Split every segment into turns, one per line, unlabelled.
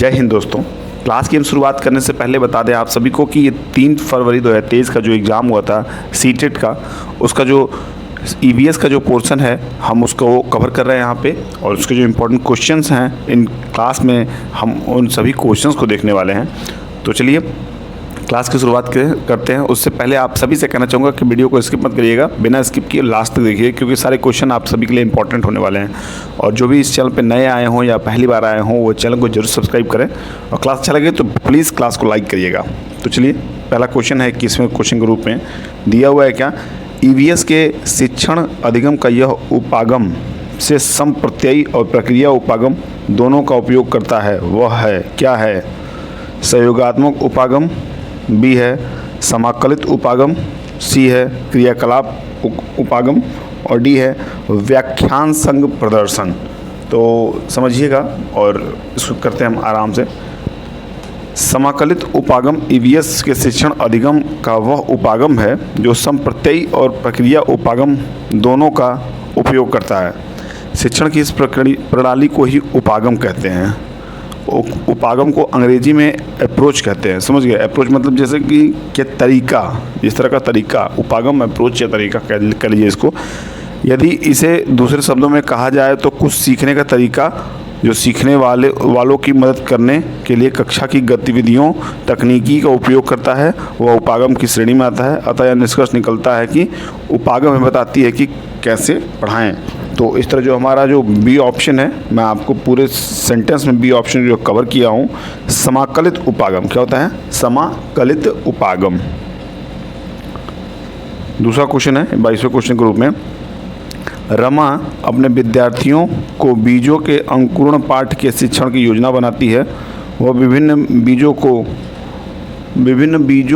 जय हिंद दोस्तों। क्लास की हम शुरुआत करने से पहले बता दें आप सभी को कि ये 3 फरवरी 2023 का जो एग्ज़ाम हुआ था सीटेट का, उसका जो ईवीएस का जो पोर्शन है हम उसको कवर कर रहे हैं यहाँ पे, और उसके जो इम्पोर्टेंट क्वेश्चंस हैं इन क्लास में हम उन सभी क्वेश्चंस को देखने वाले हैं। तो चलिए क्लास की शुरुआत करते हैं। उससे पहले आप सभी से कहना चाहूँगा कि वीडियो को स्किप मत करिएगा, बिना स्किप किए लास्ट तक देखिए, क्योंकि सारे क्वेश्चन आप सभी के लिए इंपॉर्टेंट होने वाले हैं। और जो भी इस चैनल पे नए आए हों या पहली बार आए हों वो चैनल को जरूर सब्सक्राइब करें, और क्लास अच्छा लगे तो प्लीज़ क्लास को लाइक करिएगा। तो चलिए पहला क्वेश्चन है 21वें क्वेश्चन के रूप में दिया हुआ है क्या, ईवीएस के शिक्षण अधिगम का यह उपागम से संप्रत्ययी और प्रक्रिया उपागम दोनों का उपयोग करता है, वह है क्या है? सहयोगात्मक उपागम, बी है समाकलित उपागम, सी है क्रियाकलाप उपागम, और डी है व्याख्यान संग प्रदर्शन। तो समझिएगा और इसको करते हैं हम आराम से। समाकलित उपागम ईवीएस के शिक्षण अधिगम का वह उपागम है जो संप्रत्ययी और प्रक्रिया उपागम दोनों का उपयोग करता है। शिक्षण की इस प्रणाली को ही उपागम कहते हैं। उपागम को अंग्रेजी में अप्रोच कहते हैं। समझ गए? अप्रोच मतलब जैसे कि क्या तरीका, जिस तरह का तरीका, उपागम अप्रोच या तरीका कह लीजिए इसको। यदि इसे दूसरे शब्दों में कहा जाए तो कुछ सीखने का तरीका जो सीखने वालों की मदद करने के लिए कक्षा की गतिविधियों तकनीकी का उपयोग करता है, वह उपागम की श्रेणी में आता है। अतः यह निष्कर्ष निकलता है कि उपागम हमें बताती है कि कैसे पढ़ाएं। तो इस तरह जो हमारा जो बी ऑप्शन है, मैं आपको पूरे सेंटेंस में बी ऑप्शन जो कवर किया हूँ, समाकलित उपागम क्या होता है? समाकलित उपागम। दूसरा क्वेश्चन है 22वें क्वेश्चन के रूप में, रमा अपने विद्यार्थियों को बीजों के अंकुरण पाठ के शिक्षण की योजना बनाती है। वह विभिन्न बीजों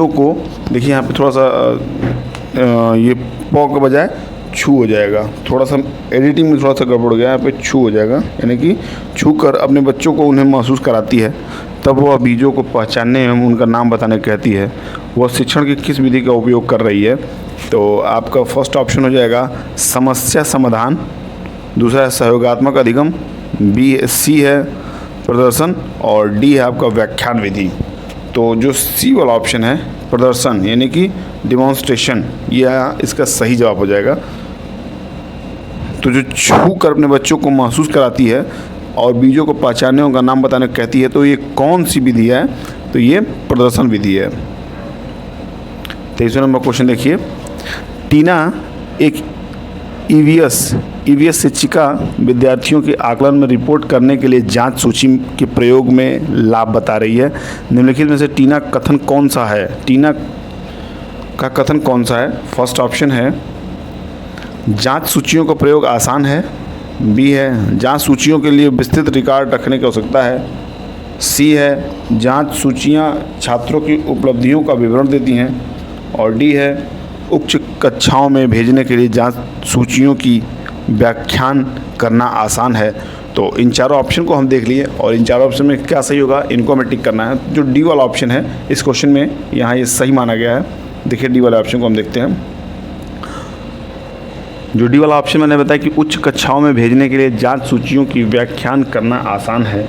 को देखिए यहाँ पे थोड़ा सा ये पौ के बजाय छू हो जाएगा, थोड़ा सा एडिटिंग में थोड़ा सा गड़बड़ हो गया, यहाँ पे छू हो जाएगा, यानी कि छू कर अपने बच्चों को उन्हें महसूस कराती है, तब वह बीजों को पहचानने एवं उनका नाम बताने कहती है। वह शिक्षण की किस विधि का उपयोग कर रही है? तो आपका फर्स्ट ऑप्शन हो जाएगा समस्या समाधान, दूसरा है सहयोगात्मक अधिगम, सी है प्रदर्शन, और डी है आपका व्याख्यान विधि। तो जो सी वाला ऑप्शन है प्रदर्शन यानी कि डिमॉन्स्ट्रेशन, यह इसका सही जवाब हो जाएगा। तो जो छू कर अपने बच्चों को महसूस कराती है और बीजों को पहचानने उनका नाम बताने कहती है, तो ये कौन सी विधि है? तो ये प्रदर्शन विधि है। 23वें नंबर क्वेश्चन देखिए, टीना एक ईवीएस शिक्षिका विद्यार्थियों के आकलन में रिपोर्ट करने के लिए जांच सूची के प्रयोग में लाभ बता रही है। निम्नलिखित में से टीना कथन कौन सा है? टीना का कथन कौन सा है? फर्स्ट ऑप्शन है जांच सूचियों का प्रयोग आसान है, बी है जांच सूचियों के लिए विस्तृत रिकॉर्ड रखने की आवश्यकता है, सी है जांच सूचियां छात्रों की उपलब्धियों का विवरण देती हैं, और डी है उच्च कक्षाओं में भेजने के लिए जांच सूचियों की व्याख्यान करना आसान है। तो इन चारों ऑप्शन को हम देख लिए, और इन चारों ऑप्शन में क्या सही होगा इनको हमें टिक करना है। जो डी वाला ऑप्शन है इस क्वेश्चन में यहाँ ये सही माना गया है। देखिए डी वाले ऑप्शन को हम देखते हैं। जो डी वाला ऑप्शन मैंने बताया कि उच्च कक्षाओं में भेजने के लिए जांच सूचियों की व्याख्यान करना आसान है,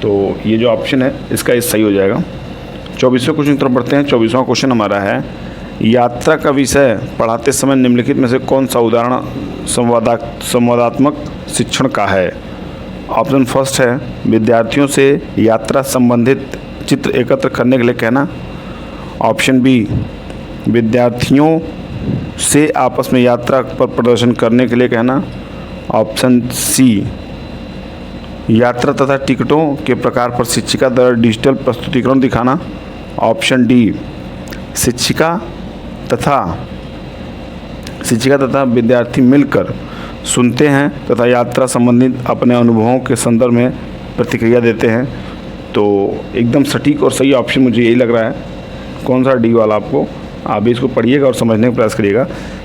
तो ये जो ऑप्शन है इसका ये सही हो जाएगा। 24वें क्वेश्चन की तरफ बढ़ते हैं। 24वां क्वेश्चन हमारा है, यात्रा का विषय पढ़ाते समय निम्नलिखित में से कौन सा उदाहरण संवादात्मक शिक्षण का है? ऑप्शन फर्स्ट है विद्यार्थियों से यात्रा संबंधित चित्र एकत्र करने के लिए कहना, ऑप्शन बी विद्यार्थियों से आपस में यात्रा पर प्रदर्शन करने के लिए कहना, ऑप्शन सी यात्रा तथा टिकटों के प्रकार पर शिक्षिका द्वारा डिजिटल प्रस्तुतिकरण दिखाना, ऑप्शन डी शिक्षिका तथा विद्यार्थी मिलकर सुनते हैं तथा यात्रा संबंधित अपने अनुभवों के संदर्भ में प्रतिक्रिया देते हैं। तो एकदम सटीक और सही ऑप्शन मुझे यही लग रहा है। कौन सा? डी वाला। आपको आप भी इसको पढ़िएगा और समझने का प्रयास करिएगा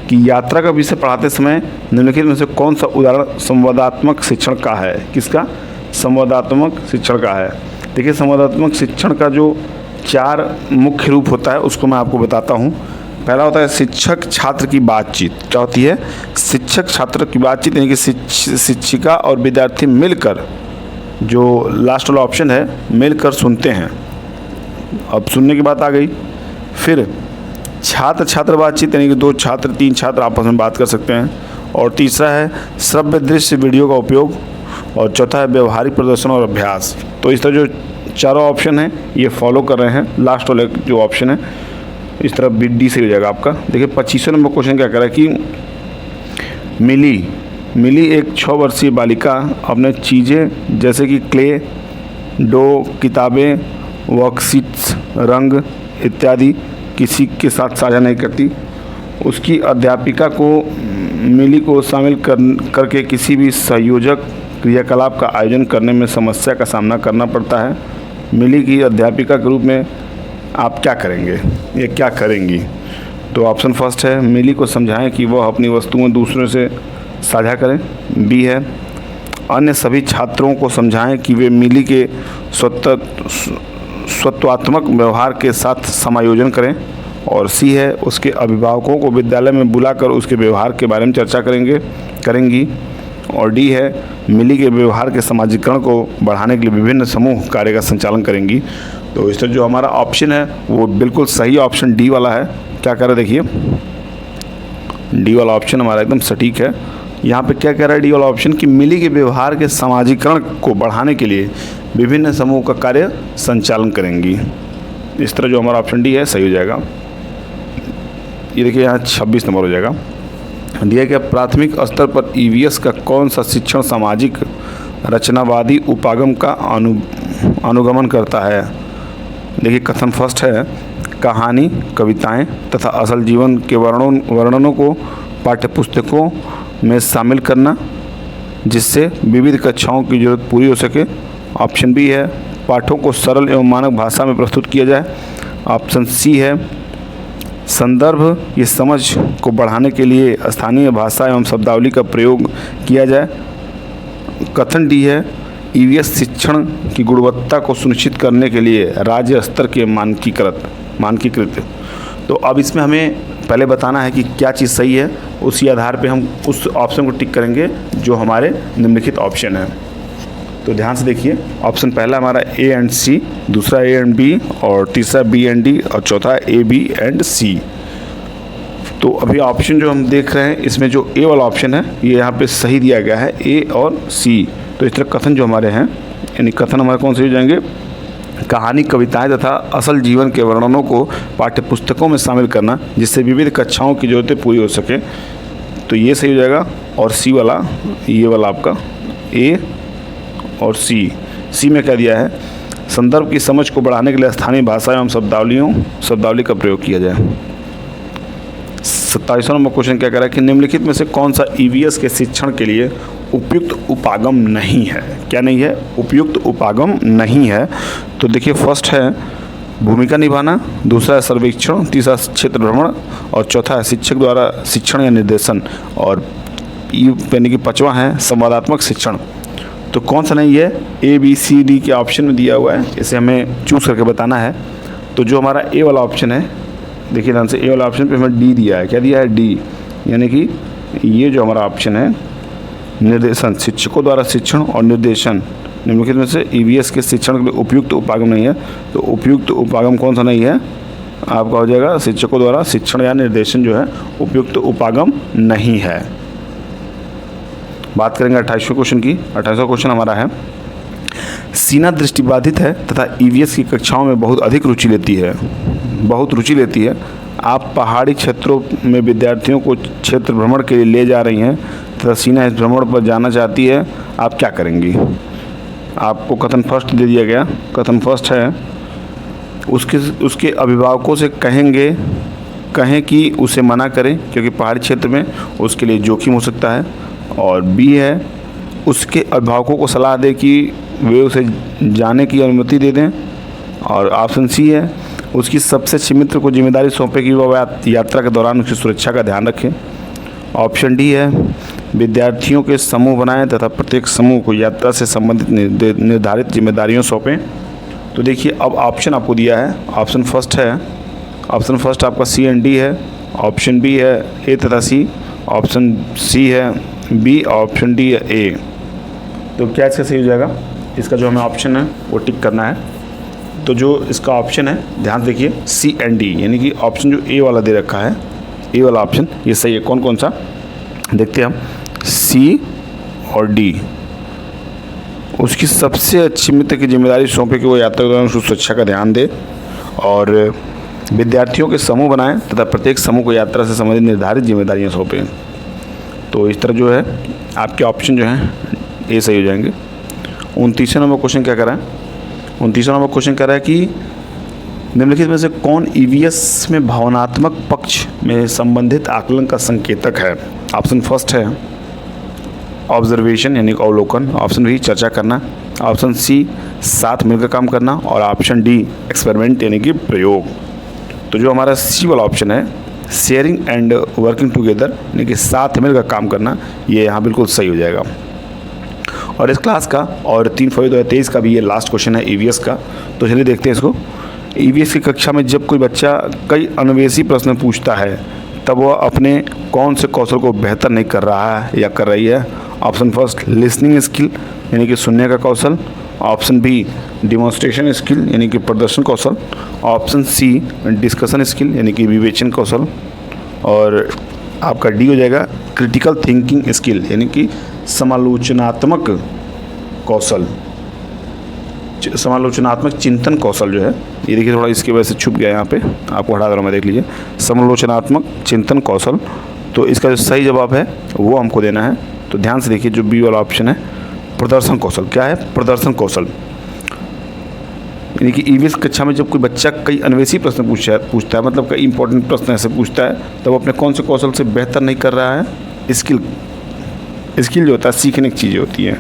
कि यात्रा का विषय पढ़ाते समय निम्नलिखित में से कौन सा उदाहरण संवादात्मक शिक्षण का है? किसका? संवादात्मक शिक्षण का है। देखिए संवादात्मक शिक्षण का जो 4 मुख्य रूप होता है उसको मैं आपको बताता हूँ। पहला होता है शिक्षक छात्र की बातचीत। क्या होती है? शिक्षक छात्र की बातचीत, यानी कि शिक्षिका और विद्यार्थी मिलकर जो लास्ट वाला ऑप्शन है मिलकर सुनते हैं। अब सुनने की बात आ गई। फिर छात्र छात्र बातचीत, यानी कि 2 छात्र 3 छात्र आपस में बात कर सकते हैं। और तीसरा है श्रव्य दृश्य वीडियो का उपयोग। और चौथा है व्यवहारिक प्रदर्शन और अभ्यास। तो इस तरह जो चारों ऑप्शन हैं ये फॉलो कर रहे हैं। लास्ट वाले जो ऑप्शन है इस तरह डी से हो जाएगा आपका। देखिए 25 नंबर क्वेश्चन क्या कह रहा है कि मिली एक 6 वर्षीय बालिका अपने चीज़ें जैसे कि क्ले, डो, किताबें, वर्कशीट्स, रंग इत्यादि किसी के साथ साझा नहीं करती। उसकी अध्यापिका को मिली को शामिल करके किसी भी संयोजक क्रियाकलाप का आयोजन करने में समस्या का सामना करना पड़ता है। मिली की अध्यापिका के रूप में आप क्या करेंगे या क्या करेंगी? तो ऑप्शन फर्स्ट है मिली को समझाएं कि वह अपनी वस्तुएं दूसरों से साझा करें। बी है अन्य सभी छात्रों को समझाएं कि वे मिली के स्वत्वात्मक व्यवहार के साथ समायोजन करें। और सी है उसके अभिभावकों को विद्यालय में बुलाकर उसके व्यवहार के बारे में चर्चा करेंगी। और डी है मिली के व्यवहार के समाजीकरण को बढ़ाने के लिए विभिन्न समूह कार्य का संचालन करेंगी। तो इस तरह जो हमारा ऑप्शन है वो बिल्कुल सही ऑप्शन डी वाला है। क्या कह रहा है देखिए, डी वाला ऑप्शन हमारा एकदम सटीक है। यहाँ पे क्या कह रहा है डी वाला ऑप्शन कि मिली के व्यवहार के समाजीकरण को बढ़ाने के लिए विभिन्न समूह का कार्य संचालन करेंगी। इस तरह जो हमारा ऑप्शन डी है सही हो जाएगा। ये देखिए यहाँ 26 नंबर हो जाएगा। दिया गया प्राथमिक स्तर पर ईवीएस का कौन सा शिक्षण सामाजिक रचनावादी उपागम का अनुगमन करता है? देखिए कथन फर्स्ट है कहानी, कविताएं तथा असल जीवन के वर्णनों को पाठ्यपुस्तकों में शामिल करना जिससे विविध कक्षाओं की जरूरत पूरी हो सके। ऑप्शन बी है पाठों को सरल एवं मानक भाषा में प्रस्तुत किया जाए। ऑप्शन सी है संदर्भ ये समझ को बढ़ाने के लिए स्थानीय भाषा एवं शब्दावली का प्रयोग किया जाए। कथन डी है ईवीएस शिक्षण की गुणवत्ता को सुनिश्चित करने के लिए राज्य स्तर के मानकीकृत। तो अब इसमें हमें पहले बताना है कि क्या चीज़ सही है, उसी आधार पे हम उस ऑप्शन को टिक करेंगे जो हमारे निम्नलिखित ऑप्शन है। तो ध्यान से देखिए, ऑप्शन पहला हमारा ए एंड सी, दूसरा ए एंड बी, और तीसरा बी एंड डी, और चौथा ए बी एंड सी। तो अभी ऑप्शन जो हम देख रहे हैं इसमें जो ए वाला ऑप्शन है ये यहाँ पे सही दिया गया है, ए और सी। तो इस तरह कथन जो हमारे हैं, यानी कथन हमारे कौन से हो जाएंगे, कहानी, कविताएं तथा असल जीवन के वर्णनों को पाठ्यपुस्तकों में शामिल करना जिससे विविध कक्षाओं की ज़रूरतें पूरी हो सके। तो ये सही हो जाएगा। और सी वाला, ये वाला आपका ए और सी में क्या दिया है, संदर्भ की समझ को बढ़ाने के लिए स्थानीय भाषा एवं शब्दावली का प्रयोग किया जाए। 27 नंबर क्वेश्चन क्या कह रहा है कि निम्नलिखित में से कौन सा ईवीएस के शिक्षण के लिए उपयुक्त उपागम नहीं है? क्या नहीं है? उपयुक्त उपागम नहीं है। तो देखिए फर्स्ट है भूमिका निभाना, दूसरा है सर्वेक्षण, तीसरा क्षेत्र भ्रमण, और चौथा है शिक्षक द्वारा शिक्षण या निर्देशन, और यानी कि 5वां है संवादात्मक शिक्षण। तो कौन सा नहीं है? ए बी सी डी के ऑप्शन में दिया हुआ है, इसे हमें चूज़ करके बताना है। तो जो हमारा ए वाला ऑप्शन है, देखिए ध्यान से, ए वाला ऑप्शन पे हमें डी दिया है। क्या दिया है? डी, यानी कि ये जो हमारा ऑप्शन है निर्देशन, शिक्षकों द्वारा शिक्षण और निर्देशन निम्नलिखित में से ईवीएस के शिक्षण के लिए उपयुक्त उपागम नहीं है। तो उपयुक्त उपागम कौन सा नहीं है? आपका हो जाएगा शिक्षकों द्वारा शिक्षण या निर्देशन जो है उपयुक्त उपागम नहीं है। बात करेंगे 28वें क्वेश्चन की। 28वां क्वेश्चन हमारा है सीना दृष्टिबाधित है तथा ईवीएस की कक्षाओं में बहुत अधिक रुचि लेती है। आप पहाड़ी क्षेत्रों में विद्यार्थियों को क्षेत्र भ्रमण के लिए ले जा रही हैं तथा सीना इस भ्रमण पर जाना चाहती है, आप क्या करेंगी? आपको कथन फर्स्ट दे दिया गया। कथन फर्स्ट है उसके अभिभावकों से कहें कि उसे मना करें क्योंकि पहाड़ी क्षेत्र में उसके लिए जोखिम हो सकता है। और बी है उसके अभिभावकों को सलाह दें कि वे उसे जाने की अनुमति दे दें। और ऑप्शन सी है उसकी सबसे अच्छे मित्र को जिम्मेदारी सौंपे कि वह यात्रा के दौरान उसकी सुरक्षा का ध्यान रखें। ऑप्शन डी है विद्यार्थियों के समूह बनाएं तथा प्रत्येक समूह को यात्रा से संबंधित निर्धारित जिम्मेदारियों सौंपें। तो देखिए अब ऑप्शन आपको दिया है। ऑप्शन फर्स्ट आपका सी एंड डी है। ऑप्शन बी है ए तथा सी। ऑप्शन सी है बी। ऑप्शन डी है ए। तो क्या इसका सही हो जाएगा? इसका जो हमें ऑप्शन है वो टिक करना है। तो जो इसका ऑप्शन है, ध्यान से देखिए, सी एंड डी, यानी कि ऑप्शन जो ए वाला दे रखा है, ए वाला ऑप्शन ये सही है। कौन कौन सा देखते हैं हम, सी और डी। उसकी सबसे अच्छी मित्र की जिम्मेदारी सौंपे कि वो यात्रा के दौरान सुरक्षा का ध्यान दे और विद्यार्थियों के समूह बनाएं तथा प्रत्येक समूह को यात्रा से संबंधित निर्धारित जिम्मेदारियां सौंपें। तो इस तरह जो है आपके ऑप्शन जो हैं ये सही हो जाएंगे। 29 नंबर क्वेश्चन क्या कर रहा है, 29 नंबर क्वेश्चन कर रहा है कि निम्नलिखित में से कौन ईवीएस में भावनात्मक पक्ष में संबंधित आकलन का संकेतक है। ऑप्शन फर्स्ट है ऑब्जर्वेशन यानी अवलोकन, ऑप्शन बी चर्चा करना, ऑप्शन सी साथ मिलकर काम करना और ऑप्शन डी एक्सपेरिमेंट यानी कि प्रयोग। तो जो हमारा सी वाला ऑप्शन है, शेयरिंग एंड वर्किंग टुगेदर यानी कि साथ मिलकर काम करना, ये यहाँ बिल्कुल सही हो जाएगा। और इस क्लास का और 3 फरवरी 2023 का भी ये लास्ट क्वेश्चन है ईवीएस का। तो चलिए देखते हैं इसको। ईवीएस की कक्षा में जब कोई बच्चा कई अन्वेषी प्रश्न पूछता है तब वह अपने कौन से कौशल को बेहतर नहीं कर रहा है या कर रही है। ऑप्शन फर्स्ट लिसनिंग स्किल यानी कि सुनने का कौशल, ऑप्शन बी डिमॉन्स्ट्रेशन स्किल यानी कि प्रदर्शन कौशल, ऑप्शन सी डिस्कशन स्किल यानी कि विवेचन कौशल, और आपका डी हो जाएगा क्रिटिकल थिंकिंग स्किल यानी कि समालोचनात्मक कौशल, समालोचनात्मक चिंतन कौशल जो है। ये देखिए थोड़ा इसकी वजह से छुप गया यहाँ पे, आपको हटा दे रहा हूँ मैं, देख लीजिए समालोचनात्मक चिंतन कौशल। तो इसका जो सही जवाब है वो हमको देना है। तो ध्यान से देखिए, जो बी वाला ऑप्शन है प्रदर्शन कौशल। क्या है प्रदर्शन कौशल, यानी कि ईवीएस कक्षा में जब कोई बच्चा कई अन्वेषी प्रश्न पूछता है, मतलब कई इंपॉर्टेंट प्रश्न ऐसे पूछता है, तब वो अपने कौन से कौशल से बेहतर नहीं कर रहा है। स्किल जो होता है सीखने की चीज़ें होती हैं,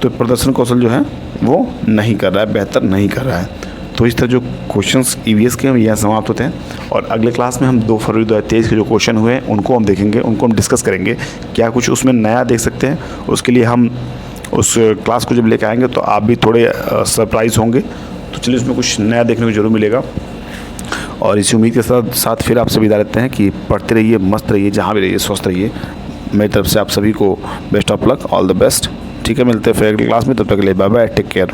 तो प्रदर्शन कौशल जो है वो नहीं कर रहा है, बेहतर नहीं कर रहा है। तो इस तरह जो क्वेश्चंस ईवीएस के हम यहाँ समाप्त होते हैं और अगले क्लास में हम 2 फरवरी 2023 के जो क्वेश्चन हुए हैं उनको हम देखेंगे, उनको हम डिस्कस करेंगे, क्या कुछ उसमें नया देख सकते हैं। उसके लिए हम उस क्लास को जब लेकर आएंगे तो आप भी थोड़े सरप्राइज़ होंगे। तो चलिए उसमें कुछ नया देखने को जरूर मिलेगा। और इसी उम्मीद के साथ फिर आपसे विदा लेते हैं कि पढ़ते रहिए, मस्त रहिए, जहाँ भी रहिए स्वस्थ रहिए। मेरी तरफ से आप सभी को best of luck, all the best. ठीक है, मिलते हैं फिर अगली क्लास में, तब तक के लिए बाय बाय, टेक केयर।